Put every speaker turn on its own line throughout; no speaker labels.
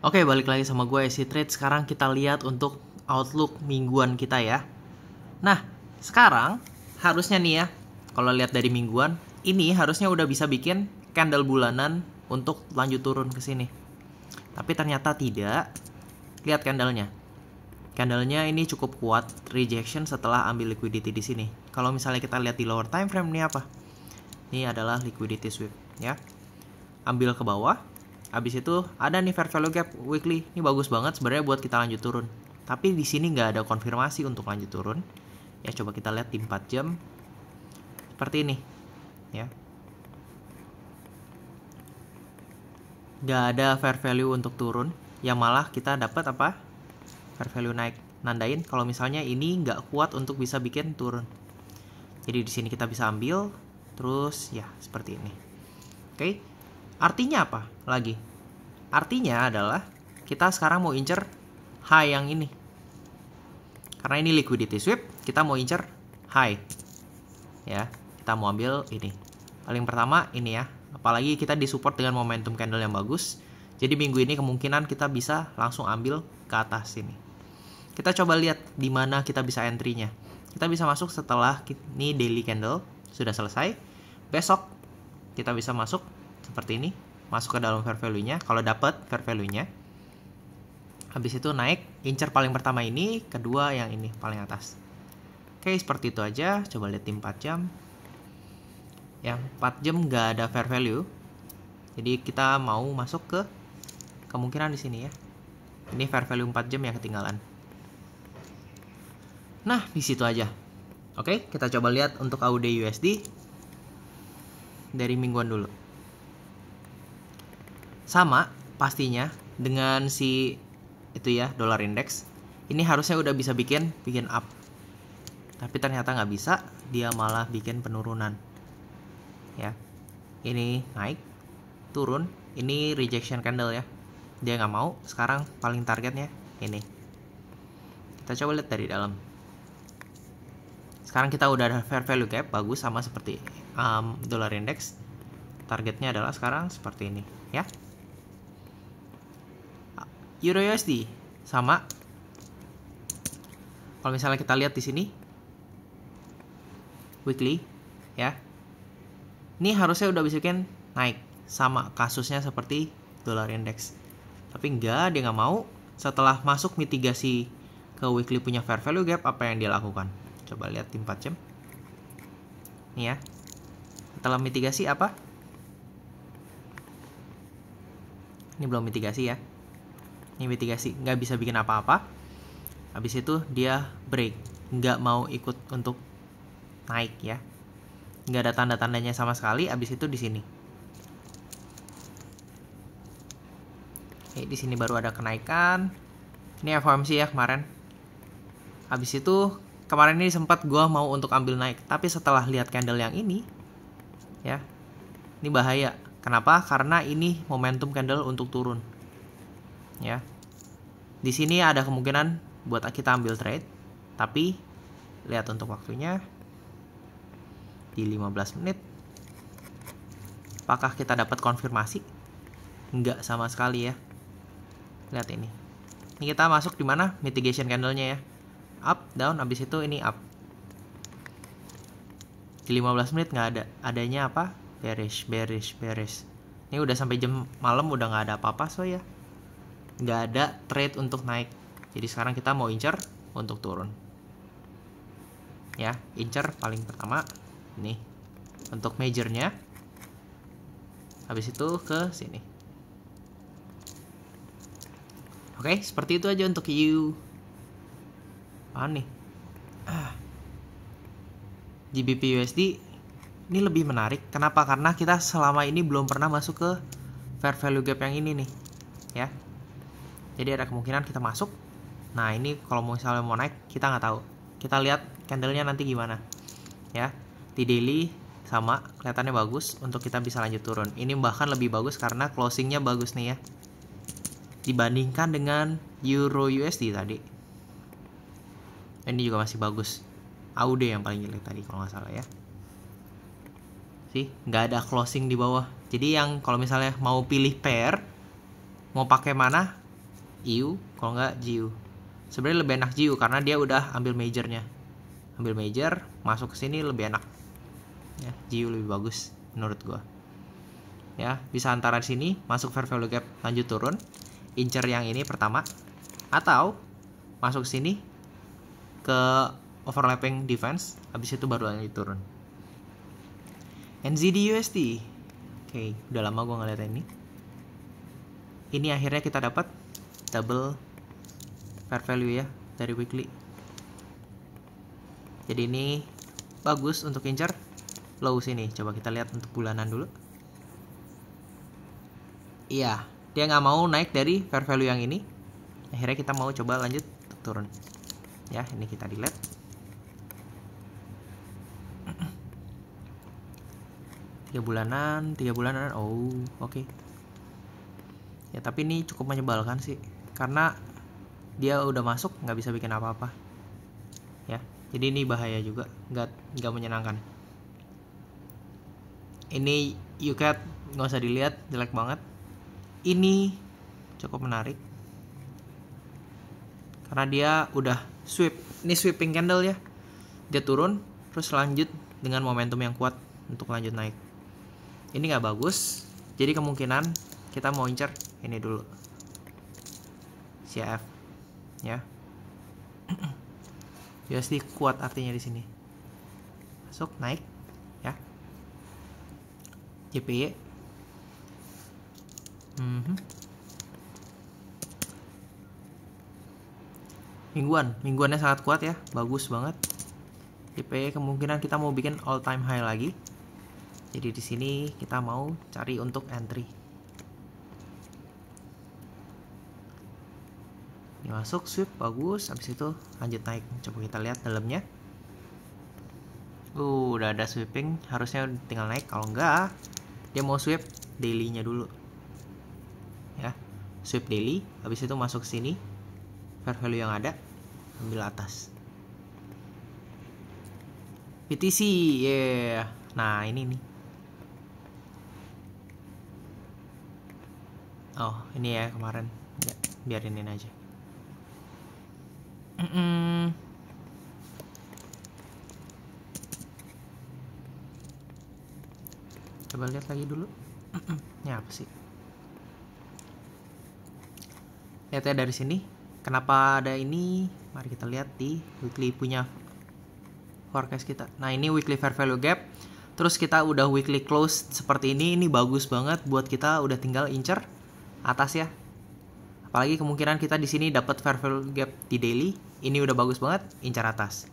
Oke, balik lagi sama gue SC Trade. Sekarang kita lihat untuk outlook mingguan kita ya. Nah, sekarang harusnya nih ya, kalau lihat dari mingguan, ini harusnya udah bisa bikin candle bulanan untuk lanjut turun ke sini. Tapi ternyata tidak. Lihat candlenya. Candlenya ini cukup kuat rejection setelah ambil liquidity di sini. Kalau misalnya kita lihat di lower time frame ini apa? Ini adalah liquidity sweep ya. Ambil ke bawah. Habis itu ada nih fair value gap weekly. Ini bagus banget sebenarnya buat kita lanjut turun. Tapi di sini nggak ada konfirmasi untuk lanjut turun. Ya coba kita lihat di 4 jam. Seperti ini. Ya. Nggak ada fair value untuk turun. Yang malah kita dapat apa? Fair value naik. Nandain kalau misalnya ini nggak kuat untuk bisa bikin turun. Jadi di sini kita bisa ambil. Terus ya seperti ini. Oke. Artinya apa lagi? Artinya adalah kita sekarang mau incer high yang ini. Karena ini liquidity sweep, kita mau incer high. Ya, kita mau ambil ini. Paling pertama ini ya. Apalagi kita disupport dengan momentum candle yang bagus. Jadi minggu ini kemungkinan kita bisa langsung ambil ke atas sini. Kita coba lihat di mana kita bisa entry-nya. Kita bisa masuk setelah ini daily candle sudah selesai. Besok kita bisa masuk seperti ini, masuk ke dalam fair value-nya. Kalau dapat fair value-nya, habis itu naik, incer paling pertama ini, kedua yang ini paling atas. Oke, seperti itu aja. Coba lihat tim 4 jam. Yang 4 jam nggak ada fair value. Jadi kita mau masuk ke kemungkinan di sini ya. Ini fair value 4 jam yang ketinggalan. Nah, di situ aja. Oke, kita coba lihat untuk AUD USD dari mingguan dulu. Sama pastinya dengan si itu ya, dollar index. Ini harusnya udah bisa bikin up. Tapi ternyata nggak bisa, dia malah bikin penurunan. Ya. Ini naik, turun, ini rejection candle ya. Dia nggak mau, sekarang paling targetnya ini. Kita coba lihat dari dalam. Sekarang kita udah ada fair value gap, bagus sama seperti dollar index. Targetnya adalah sekarang seperti ini ya. Euro USD sama. Kalau misalnya kita lihat di sini weekly ya. Ini harusnya udah bisa bikin naik sama kasusnya seperti dollar index. Tapi enggak, dia nggak mau. Setelah masuk mitigasi ke weekly punya fair value gap, apa yang dia lakukan? Coba lihat di 4 jam. Nih ya. Setelah mitigasi apa? Ini belum mitigasi ya. Ini mitigasi, nggak bisa bikin apa-apa. Habis itu dia break, nggak mau ikut untuk naik ya. Nggak ada tanda-tandanya sama sekali. Habis itu di sini. Di sini baru ada kenaikan. Ini FOMC ya kemarin. Habis itu kemarin ini sempat gue mau untuk ambil naik, tapi setelah lihat candle yang ini, ya, ini bahaya. Kenapa? Karena ini momentum candle untuk turun. Ya, di sini ada kemungkinan buat kita ambil trade, tapi lihat untuk waktunya di 15 menit. Apakah kita dapat konfirmasi? Enggak sama sekali ya. Lihat ini. Ini kita masuk di mana? Mitigation candle-nya ya. Up, down, habis itu ini up. Di 15 menit nggak ada. Adanya apa? Bearish. Ini udah sampai jam malam udah nggak ada apa-apa so ya. Nggak ada trade untuk naik. Jadi sekarang kita mau incer untuk turun. Ya, incer paling pertama. Nih. Untuk majornya. Habis itu ke sini. Oke, seperti itu aja untuk you. Apaan nih? GBP USD ini lebih menarik. Kenapa? Karena kita selama ini belum pernah masuk ke fair value gap yang ini nih. Ya. Jadi ada kemungkinan kita masuk. Nah, ini kalau misalnya mau naik, kita nggak tahu. Kita lihat candlenya nanti gimana. Ya. Di daily sama, kelihatannya bagus untuk kita bisa lanjut turun. Ini bahkan lebih bagus karena closingnya bagus nih ya. Dibandingkan dengan Euro USD tadi. Ini juga masih bagus. AUD yang paling jelek tadi kalau nggak salah ya. Sih, nggak ada closing di bawah. Jadi yang kalau misalnya mau pilih pair, mau pakai mana? EU, kalau nggak GU. Sebenarnya lebih enak GU karena dia udah ambil majornya. Ambil major, masuk ke sini lebih enak. Ya, GU lebih bagus menurut gua. Ya, bisa antara sini masuk fair value gap lanjut turun, incer yang ini pertama, atau masuk sini ke overlapping defense, habis itu baru lanjut turun. NZD USD. Oke, udah lama gua ngeliat ini. Ini akhirnya kita dapat double fair value ya dari weekly. Jadi ini bagus untuk incer low sini. Coba kita lihat untuk bulanan dulu. Iya, dia nggak mau naik dari fair value yang ini. Akhirnya kita mau coba lanjut turun. Ya, ini kita delete. Tiga bulanan. Oh, oke. Ya, tapi ini cukup menyebalkan sih, karena dia udah masuk nggak bisa bikin apa-apa. Ya, jadi ini bahaya juga, nggak menyenangkan. Ini UCAT nggak usah dilihat, jelek banget. Ini cukup menarik karena dia udah sweep. Ini sweeping candle ya, dia turun terus lanjut dengan momentum yang kuat untuk lanjut naik. Ini nggak bagus, jadi kemungkinan kita mau incer ini dulu CF ya. USD kuat artinya di sini masuk naik ya. JPY mingguannya sangat kuat ya, bagus banget. JPY kemungkinan kita mau bikin all time high lagi. Jadi di sini kita mau cari untuk entry. Ini masuk sweep bagus, habis itu lanjut naik. Coba kita lihat dalamnya. Udah ada sweeping, harusnya tinggal naik. Kalau enggak, dia mau sweep daily-nya dulu. Ya, sweep daily, habis itu masuk sini. Fair value yang ada, ambil atas. BTC, yeah. Nah, ini nih. Oh, ini ya kemarin. Ya, biarin ini aja. Coba lihat lagi dulu. Ini apa sih? Lihat ya dari sini. Kenapa ada ini? Mari kita lihat di weekly punya forecast kita. Nah, ini weekly fair value gap. Terus kita udah weekly close seperti ini. Ini bagus banget buat kita, udah tinggal incer atas ya. Apalagi kemungkinan kita di sini dapat fair value gap di daily. Ini udah bagus banget, incar atas.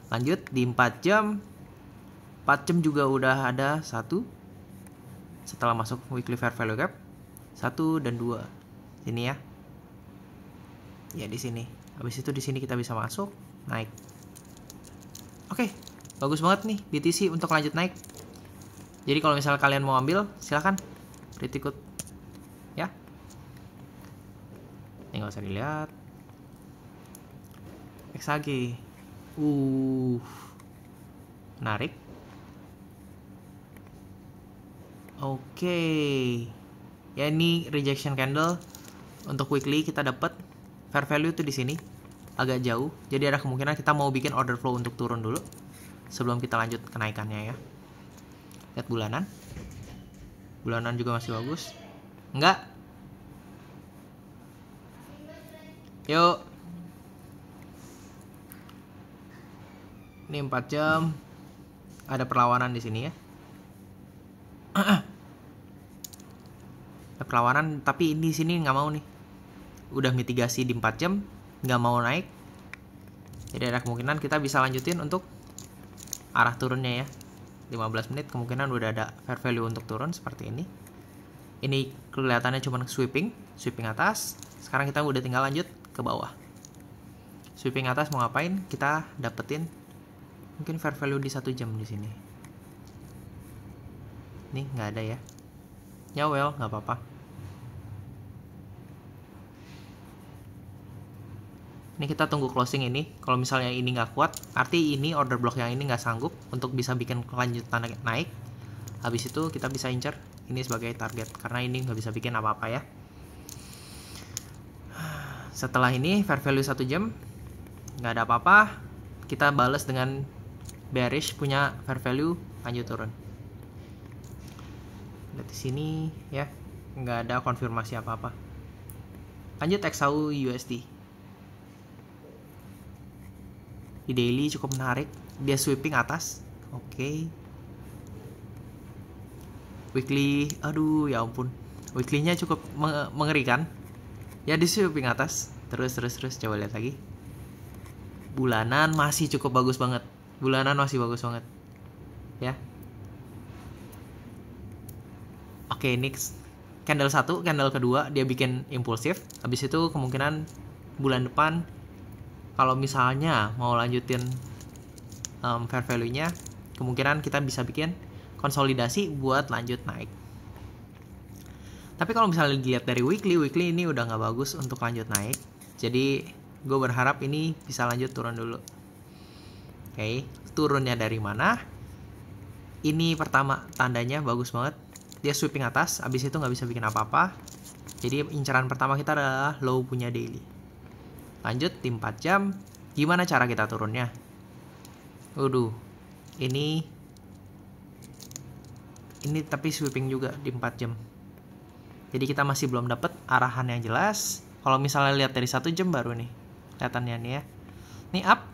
Lanjut di 4 jam. 4 jam juga udah ada 1. Setelah masuk weekly fair value gap 1 dan 2. Sini ya. Ya di sini. Habis itu di sini kita bisa masuk, naik. Oke, bagus banget nih BTC untuk lanjut naik. Jadi kalau misalnya kalian mau ambil, silahkan. Pretty good. Ya. Ini nggak usah dilihat. XAG. Menarik. Oke. Ya, ini rejection candle. Untuk weekly kita dapat fair value tuh di sini agak jauh. Jadi ada kemungkinan kita mau bikin order flow untuk turun dulu sebelum kita lanjut kenaikannya ya. Lihat bulanan. Bulanan juga masih bagus. Enggak. Yuk. Ini 4 jam. Ada perlawanan di sini ya. Ada perlawanan, tapi ini sini nggak mau nih. Udah mitigasi di 4 jam, nggak mau naik. Jadi ada kemungkinan kita bisa lanjutin untuk arah turunnya ya. 15 menit kemungkinan udah ada fair value untuk turun seperti ini. Ini kelihatannya cuma sweeping atas. Sekarang kita udah tinggal lanjut ke bawah. Sweeping atas mau ngapain? Kita dapetin mungkin fair value di 1 jam di sini. Nih nggak ada ya. Ya well, nggak apa-apa. Ini kita tunggu closing ini. Kalau misalnya ini nggak kuat, arti ini order block yang ini nggak sanggup untuk bisa bikin kelanjutan naik. Habis itu kita bisa incer ini sebagai target, karena ini nggak bisa bikin apa-apa ya. Setelah ini fair value 1 jam nggak ada apa-apa, kita balas dengan bearish punya fair value, lanjut turun. Lihat di sini ya, nggak ada konfirmasi apa-apa. Lanjut XAU USD. Di daily cukup menarik, dia sweeping atas. Oke. Weekly, aduh ya ampun, weekly-nya cukup mengerikan. Ya di sweeping atas, terus coba lihat lagi. Bulanan masih cukup bagus banget. Bulanan masih bagus banget. Ya. Oke, next. Candle 1, candle kedua dia bikin impulsif. Habis itu kemungkinan bulan depan kalau misalnya mau lanjutin fair value-nya, kemungkinan kita bisa bikin konsolidasi buat lanjut naik. Tapi kalau misalnya dilihat dari weekly ini udah nggak bagus untuk lanjut naik. Jadi gue berharap ini bisa lanjut turun dulu. Oke, turunnya dari mana? Ini pertama tandanya bagus banget. Dia sweeping atas, abis itu nggak bisa bikin apa-apa. Jadi incaran pertama kita adalah low punya daily. Lanjut di 4 jam. Gimana cara kita turunnya? Waduh, ini tapi sweeping juga di 4 jam. Jadi kita masih belum dapat arahan yang jelas. Kalau misalnya lihat dari 1 jam baru nih kelihatannya nih ya. Ini up,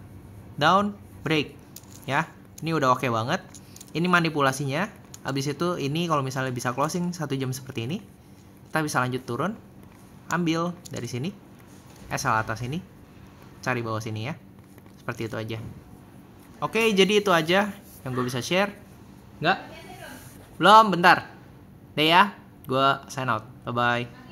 down, break ya. Ini udah oke banget. Ini manipulasinya. Habis itu ini kalau misalnya bisa closing 1 jam seperti ini, kita bisa lanjut turun. Ambil dari sini. SL atas ini. Cari bawah sini ya. Seperti itu aja. Oke, jadi itu aja yang gue bisa share. Enggak? Belum, bentar. Deh ya. Gue sign out. Bye-bye.